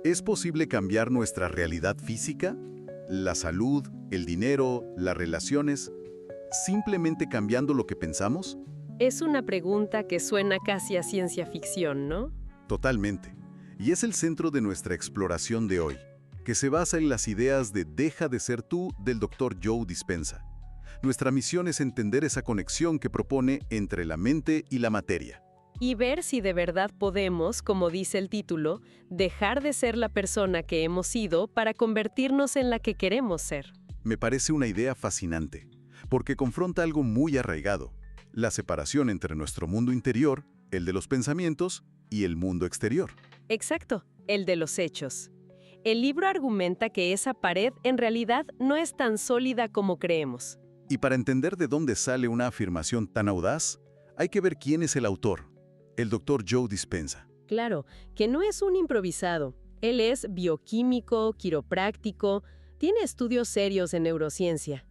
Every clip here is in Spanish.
¿Es posible cambiar nuestra realidad física, la salud, el dinero, las relaciones, simplemente cambiando lo que pensamos? Es una pregunta que suena casi a ciencia ficción, ¿no? Totalmente. Y es el centro de nuestra exploración de hoy, que se basa en las ideas de Deja de ser tú del Dr. Joe Dispenza. Nuestra misión es entender esa conexión que propone entre la mente y la materia. Y ver si de verdad podemos, como dice el título, dejar de ser la persona que hemos sido para convertirnos en la que queremos ser. Me parece una idea fascinante, porque confronta algo muy arraigado, la separación entre nuestro mundo interior, el de los pensamientos, y el mundo exterior. Exacto, el de los hechos. El libro argumenta que esa pared en realidad no es tan sólida como creemos. Y para entender de dónde sale una afirmación tan audaz, hay que ver quién es el autor, el Dr. Joe Dispenza. Claro, que no es un improvisado. Él es bioquímico, quiropráctico, tiene estudios serios en neurociencia.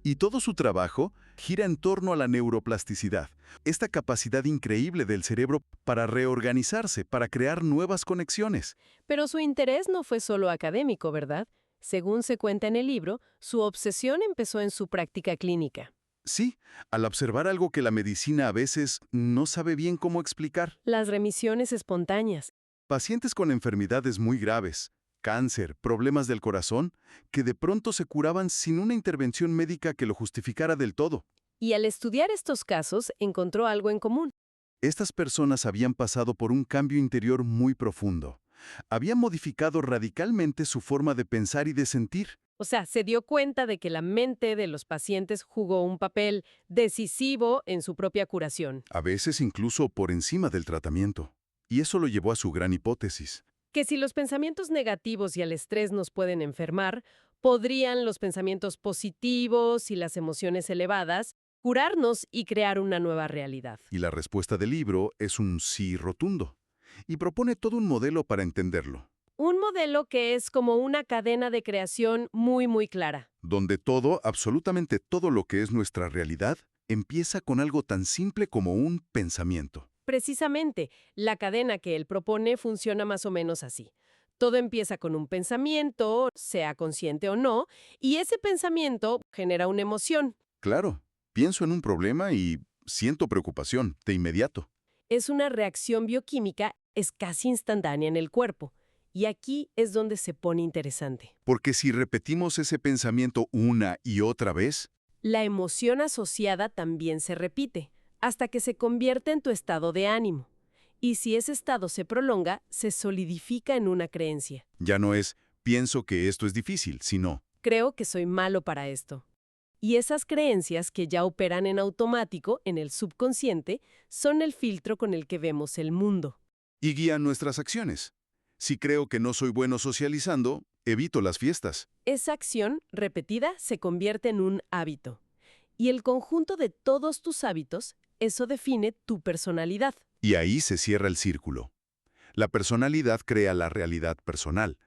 Y todo su trabajo gira en torno a la neuroplasticidad, esta capacidad increíble del cerebro para reorganizarse, para crear nuevas conexiones. Pero su interés no fue solo académico, ¿verdad? Según se cuenta en el libro, su obsesión empezó en su práctica clínica. Sí, al observar algo que la medicina a veces no sabe bien cómo explicar. Las remisiones espontáneas. Pacientes con enfermedades muy graves, cáncer, problemas del corazón, que de pronto se curaban sin una intervención médica que lo justificara del todo. Y al estudiar estos casos, encontró algo en común. Estas personas habían pasado por un cambio interior muy profundo. Habían modificado radicalmente su forma de pensar y de sentir. O sea, se dio cuenta de que la mente de los pacientes jugó un papel decisivo en su propia curación. A veces incluso por encima del tratamiento. Y eso lo llevó a su gran hipótesis. Que si los pensamientos negativos y el estrés nos pueden enfermar, podrían los pensamientos positivos y las emociones elevadas curarnos y crear una nueva realidad. Y la respuesta del libro es un sí rotundo. Y propone todo un modelo para entenderlo, Un modelo que es como una cadena de creación muy clara. donde todo, absolutamente todo lo que es nuestra realidad, empieza con algo tan simple como un pensamiento. Precisamente, la cadena que él propone funciona más o menos así. Todo empieza con un pensamiento, sea consciente o no, y ese pensamiento genera una emoción. Claro, pienso en un problema y siento preocupación de inmediato. Es una reacción bioquímica, es casi instantánea en el cuerpo. Y aquí es donde se pone interesante. Porque si repetimos ese pensamiento una y otra vez, La emoción asociada también se repite, hasta que se convierte en tu estado de ánimo. Y si ese estado se prolonga, se solidifica en una creencia. ya no es pienso que esto es difícil, sino Creo que soy malo para esto. Y esas creencias que ya operan en automático, en el subconsciente, son el filtro con el que vemos el mundo. y guían nuestras acciones. Si creo que no soy bueno socializando, evito las fiestas. Esa acción repetida se convierte en un hábito. Y el conjunto de todos tus hábitos, eso define tu personalidad. Y ahí se cierra el círculo. La personalidad crea la realidad personal.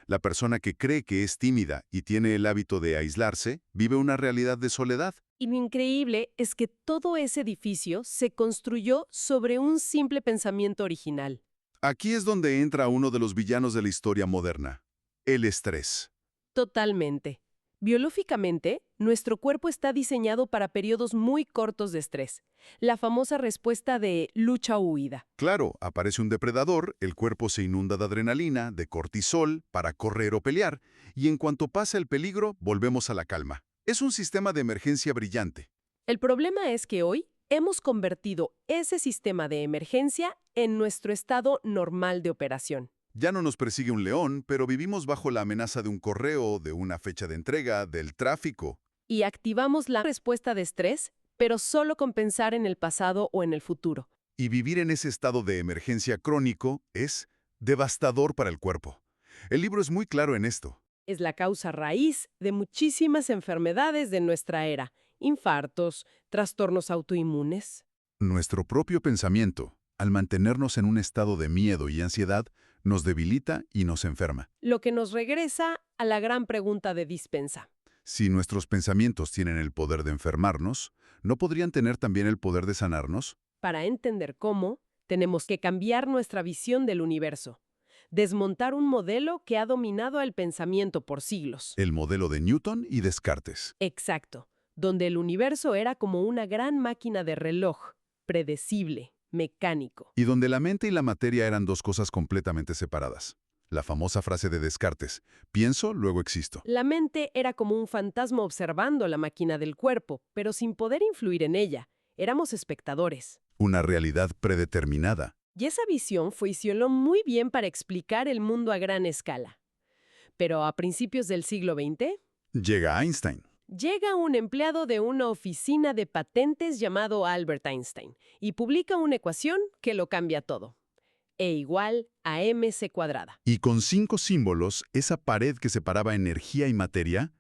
La persona que cree que es tímida y tiene el hábito de aislarse, vive una realidad de soledad. Y lo increíble es que todo ese edificio se construyó sobre un simple pensamiento original. Aquí es donde entra uno de los villanos de la historia moderna, el estrés. Totalmente. Biológicamente, nuestro cuerpo está diseñado para periodos muy cortos de estrés. La famosa respuesta de lucha o huida. Claro, aparece un depredador, el cuerpo se inunda de adrenalina, de cortisol, para correr o pelear, y en cuanto pasa el peligro, volvemos a la calma. Es un sistema de emergencia brillante. El problema es que hoy hemos convertido ese sistema de emergencia en nuestro estado normal de operación. Ya no nos persigue un león, pero vivimos bajo la amenaza de un correo, de una fecha de entrega, del tráfico. Y activamos la respuesta de estrés, pero solo con pensar en el pasado o en el futuro. Y vivir en ese estado de emergencia crónico es devastador para el cuerpo. El libro es muy claro en esto. Es la causa raíz de muchísimas enfermedades de nuestra era. Infartos, trastornos autoinmunes. Nuestro propio pensamiento, al mantenernos en un estado de miedo y ansiedad, nos debilita y nos enferma. Lo que nos regresa a la gran pregunta de Dispensa. Si nuestros pensamientos tienen el poder de enfermarnos, ¿no podrían tener también el poder de sanarnos? Para entender cómo, tenemos que cambiar nuestra visión del universo. desmontar un modelo que ha dominado el pensamiento por siglos. El modelo de Newton y Descartes. Exacto, donde el universo era como una gran máquina de reloj, predecible, mecánico. Y donde la mente y la materia eran dos cosas completamente separadas. La famosa frase de Descartes, pienso, luego existo. La mente era como un fantasma observando la máquina del cuerpo, pero sin poder influir en ella. Éramos espectadores. Una realidad predeterminada. Y esa visión funcionó muy bien para explicar el mundo a gran escala. Pero a principios del siglo XX, Llega Einstein. llega un empleado de una oficina de patentes llamado Albert Einstein y publica una ecuación que lo cambia todo. E igual a mc². Y con 5 símbolos, esa pared que separaba energía y materia,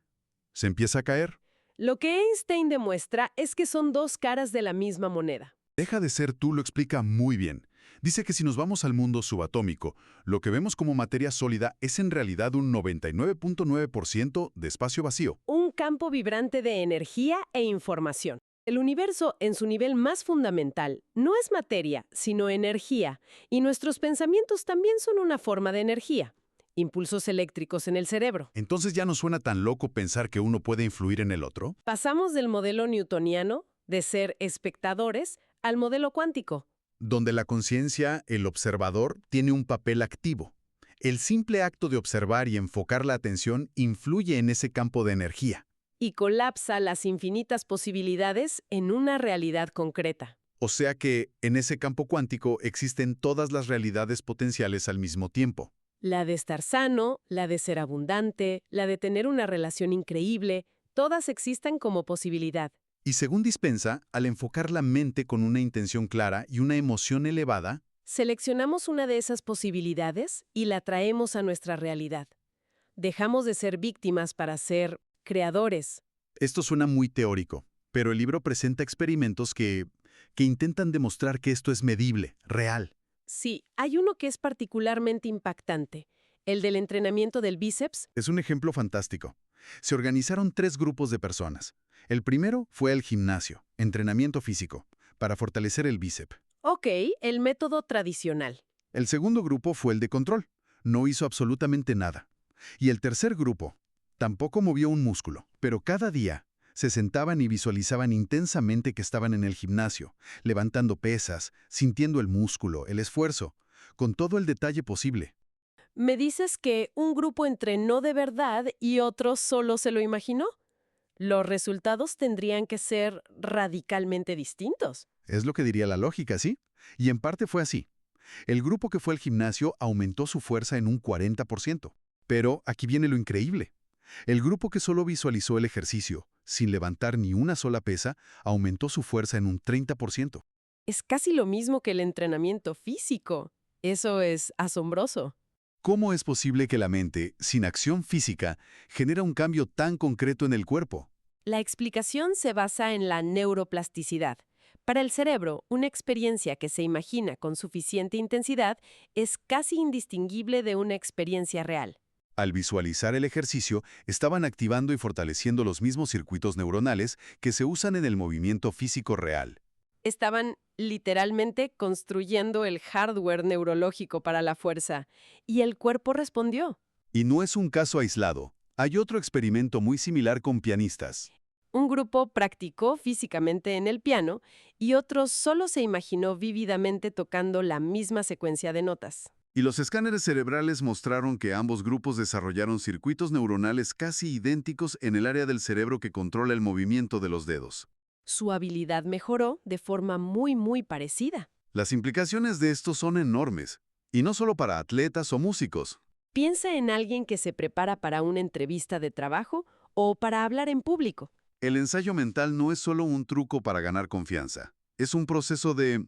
se empieza a caer. Lo que Einstein demuestra es que son dos caras de la misma moneda. Deja de ser tú lo explica muy bien. Dice que si nos vamos al mundo subatómico, lo que vemos como materia sólida es en realidad un 99.9% de espacio vacío. Un campo vibrante de energía e información. El universo, en su nivel más fundamental, no es materia, sino energía, y nuestros pensamientos también son una forma de energía. Impulsos eléctricos en el cerebro. Entonces ya no suena tan loco pensar que uno puede influir en el otro. Pasamos del modelo newtoniano, de ser espectadores, al modelo cuántico. Donde la conciencia, el observador, tiene un papel activo. El simple acto de observar y enfocar la atención influye en ese campo de energía. Y colapsa las infinitas posibilidades en una realidad concreta. O sea que, en ese campo cuántico existen todas las realidades potenciales al mismo tiempo. La de estar sano, la de ser abundante, la de tener una relación increíble, todas existen como posibilidad. Y según Dispensa, al enfocar la mente con una intención clara y una emoción elevada, Seleccionamos una de esas posibilidades y la traemos a nuestra realidad. Dejamos de ser víctimas para ser creadores. esto suena muy teórico, pero el libro presenta experimentos que intentan demostrar que esto es medible, real. Sí, hay uno que es particularmente impactante, el del entrenamiento del bíceps. Es un ejemplo fantástico. Se organizaron 3 grupos de personas. El primero fue el gimnasio, entrenamiento físico, para fortalecer el bíceps. Ok, el método tradicional. El segundo grupo fue el de control. No hizo absolutamente nada. Y el tercer grupo tampoco movió un músculo, pero cada día se sentaban y visualizaban intensamente que estaban en el gimnasio, levantando pesas, sintiendo el músculo, el esfuerzo, con todo el detalle posible. ¿Me dices que un grupo entrenó de verdad y otro solo se lo imaginó? Los resultados tendrían que ser radicalmente distintos. Es lo que diría la lógica, ¿sí? Y en parte fue así. El grupo que fue al gimnasio aumentó su fuerza en un 40%. Pero aquí viene lo increíble. El grupo que solo visualizó el ejercicio, sin levantar ni una sola pesa, aumentó su fuerza en un 30%. Es casi lo mismo que el entrenamiento físico. Eso es asombroso. ¿Cómo es posible que la mente, sin acción física, genera un cambio tan concreto en el cuerpo? La explicación se basa en la neuroplasticidad. Para el cerebro, una experiencia que se imagina con suficiente intensidad es casi indistinguible de una experiencia real. Al visualizar el ejercicio, estaban activando y fortaleciendo los mismos circuitos neuronales que se usan en el movimiento físico real. Estaban literalmente construyendo el hardware neurológico para la fuerza, y el cuerpo respondió. Y no es un caso aislado. Hay otro experimento muy similar con pianistas. Un grupo practicó físicamente en el piano y otro solo se imaginó vívidamente tocando la misma secuencia de notas. Y los escáneres cerebrales mostraron que ambos grupos desarrollaron circuitos neuronales casi idénticos en el área del cerebro que controla el movimiento de los dedos. Su habilidad mejoró de forma muy parecida. Las implicaciones de esto son enormes, y no solo para atletas o músicos. Piensa en alguien que se prepara para una entrevista de trabajo o para hablar en público. El ensayo mental no es solo un truco para ganar confianza. Es un proceso de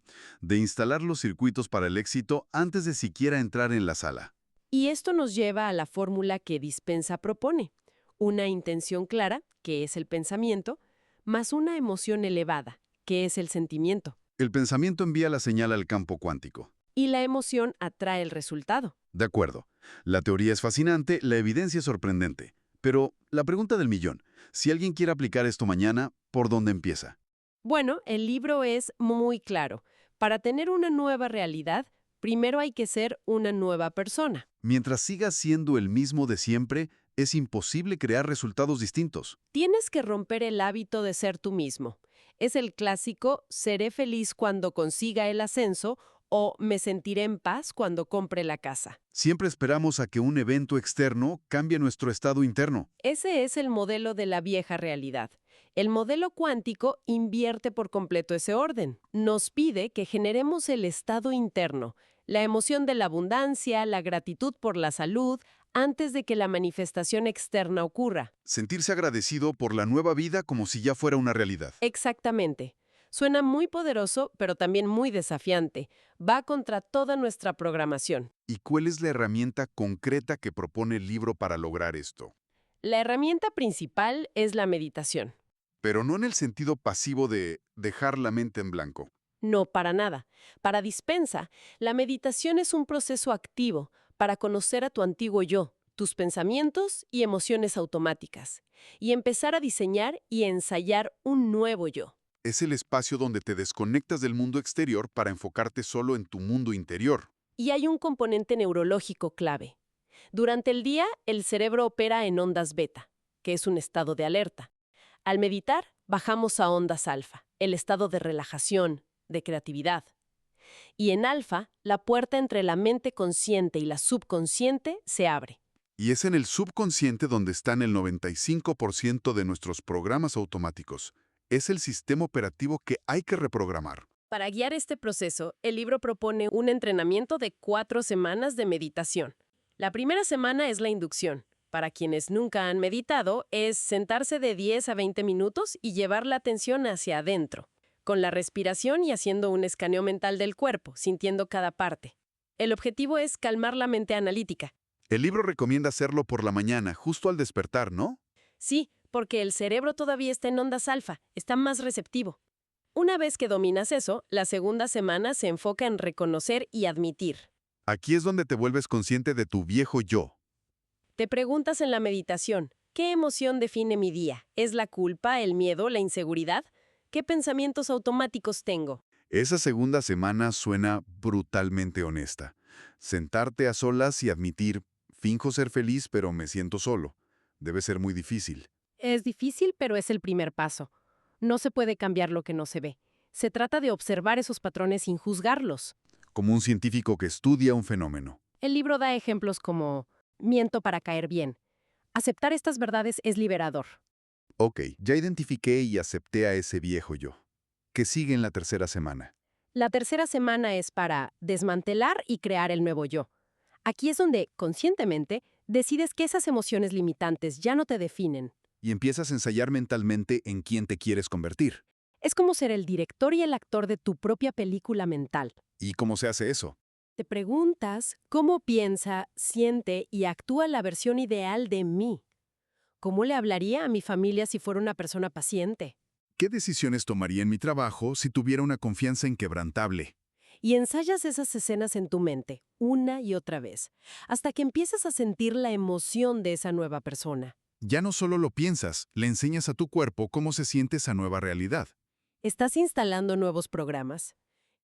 instalar los circuitos para el éxito antes de siquiera entrar en la sala. Y esto nos lleva a la fórmula que Dispensa propone. Una intención clara, que es el pensamiento, más una emoción elevada, que es el sentimiento. El pensamiento envía la señal al campo cuántico. Y la emoción atrae el resultado. De acuerdo. La teoría es fascinante, la evidencia es sorprendente. Pero la pregunta del millón, si alguien quiere aplicar esto mañana, ¿por dónde empieza? Bueno, el libro es muy claro. Para tener una nueva realidad, primero hay que ser una nueva persona. Mientras sigas siendo el mismo de siempre, es imposible crear resultados distintos. Tienes que romper el hábito de ser tú mismo. Es el clásico seré feliz cuando consiga el ascenso o me sentiré en paz cuando compre la casa. Siempre esperamos a que un evento externo cambie nuestro estado interno. Ese es el modelo de la vieja realidad. El modelo cuántico invierte por completo ese orden. Nos pide que generemos el estado interno, la emoción de la abundancia, la gratitud por la salud, antes de que la manifestación externa ocurra. Sentirse agradecido por la nueva vida como si ya fuera una realidad. Exactamente. Suena muy poderoso, pero también muy desafiante. Va contra toda nuestra programación. ¿Y cuál es la herramienta concreta que propone el libro para lograr esto? La herramienta principal es la meditación. Pero no en el sentido pasivo de dejar la mente en blanco. No, para nada. Para Dispensa, la meditación es un proceso activo para conocer a tu antiguo yo, tus pensamientos y emociones automáticas, y empezar a diseñar y ensayar un nuevo yo. Es el espacio donde te desconectas del mundo exterior para enfocarte solo en tu mundo interior. Y hay un componente neurológico clave. Durante el día, el cerebro opera en ondas beta, que es un estado de alerta. Al meditar, bajamos a ondas alfa, el estado de relajación, de creatividad. Y en alfa, la puerta entre la mente consciente y la subconsciente se abre. Y es en el subconsciente donde están el 95% de nuestros programas automáticos. Es el sistema operativo que hay que reprogramar. Para guiar este proceso, el libro propone un entrenamiento de 4 semanas de meditación. La primera semana es la inducción. Para quienes nunca han meditado, es sentarse de 10 a 20 minutos y llevar la atención hacia adentro, con la respiración y haciendo un escaneo mental del cuerpo, sintiendo cada parte. El objetivo es calmar la mente analítica. El libro recomienda hacerlo por la mañana, justo al despertar, ¿no? Sí, porque el cerebro todavía está en ondas alfa, está más receptivo. Una vez que dominas eso, la segunda semana se enfoca en reconocer y admitir. Aquí es donde te vuelves consciente de tu viejo yo. Te preguntas en la meditación, ¿qué emoción define mi día? ¿Es la culpa, el miedo, la inseguridad? ¿Qué pensamientos automáticos tengo? Esa segunda semana suena brutalmente honesta. Sentarte a solas y admitir, finjo ser feliz pero me siento solo. Debe ser muy difícil. Es difícil, pero es el primer paso. No se puede cambiar lo que no se ve. Se trata de observar esos patrones sin juzgarlos. Como un científico que estudia un fenómeno. El libro da ejemplos como miento para caer bien. Aceptar estas verdades es liberador. Ok, ya identifiqué y acepté a ese viejo yo. ¿Qué sigue en la tercera semana? La tercera semana es para desmantelar y crear el nuevo yo. Aquí es donde, conscientemente, decides que esas emociones limitantes ya no te definen. Y empiezas a ensayar mentalmente en quién te quieres convertir. Es como ser el director y el actor de tu propia película mental. ¿Y cómo se hace eso? Te preguntas cómo piensa, siente y actúa la versión ideal de mí. ¿Cómo le hablaría a mi familia si fuera una persona paciente? ¿Qué decisiones tomaría en mi trabajo si tuviera una confianza inquebrantable? Y ensayas esas escenas en tu mente, una y otra vez, hasta que empiezas a sentir la emoción de esa nueva persona. Ya no solo lo piensas, le enseñas a tu cuerpo cómo se siente esa nueva realidad. Estás instalando nuevos programas.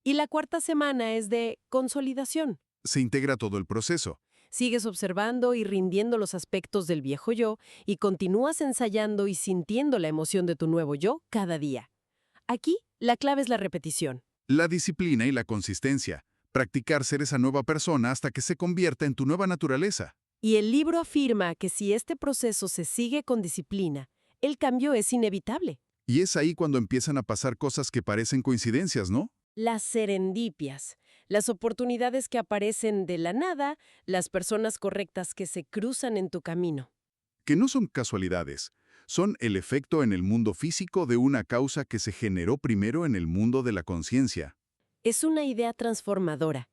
Y la cuarta semana es de consolidación. Se integra todo el proceso. Sigues observando y rindiendo los aspectos del viejo yo y continúas ensayando y sintiendo la emoción de tu nuevo yo cada día. Aquí, la clave es la repetición. La disciplina y la consistencia. Practicar ser esa nueva persona hasta que se convierta en tu nueva naturaleza. Y el libro afirma que si este proceso se sigue con disciplina, el cambio es inevitable. Y es ahí cuando empiezan a pasar cosas que parecen coincidencias, ¿no? Las serendipias, las oportunidades que aparecen de la nada, las personas correctas que se cruzan en tu camino. Que no son casualidades. Son el efecto en el mundo físico de una causa que se generó primero en el mundo de la conciencia. Es una idea transformadora.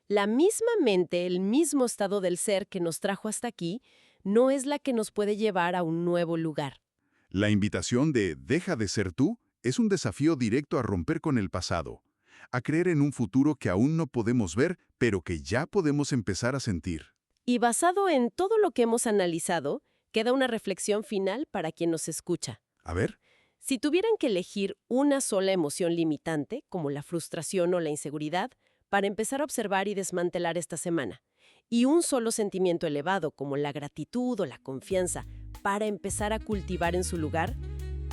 La misma mente, el mismo estado del ser que nos trajo hasta aquí, no es la que nos puede llevar a un nuevo lugar. La invitación de "deja de ser tú" es un desafío directo a romper con el pasado, a creer en un futuro que aún no podemos ver, pero que ya podemos empezar a sentir. Y basado en todo lo que hemos analizado, queda una reflexión final para quien nos escucha. A ver, Si tuvieran que elegir una sola emoción limitante, como la frustración o la inseguridad, para empezar a observar y desmantelar esta semana. Y un solo sentimiento elevado, como la gratitud o la confianza, para empezar a cultivar en su lugar,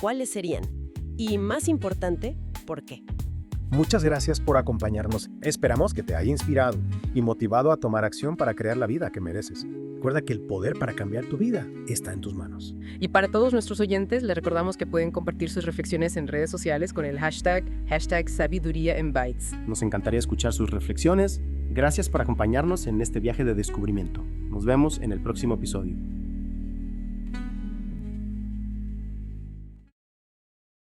¿cuáles serían? Y más importante, ¿por qué? Muchas gracias por acompañarnos. Esperamos que te haya inspirado y motivado a tomar acción para crear la vida que mereces. Recuerda que el poder para cambiar tu vida está en tus manos. Y para todos nuestros oyentes, les recordamos que pueden compartir sus reflexiones en redes sociales con el hashtag Sabiduría en Bytes. Nos encantaría escuchar sus reflexiones. Gracias por acompañarnos en este viaje de descubrimiento. Nos vemos en el próximo episodio.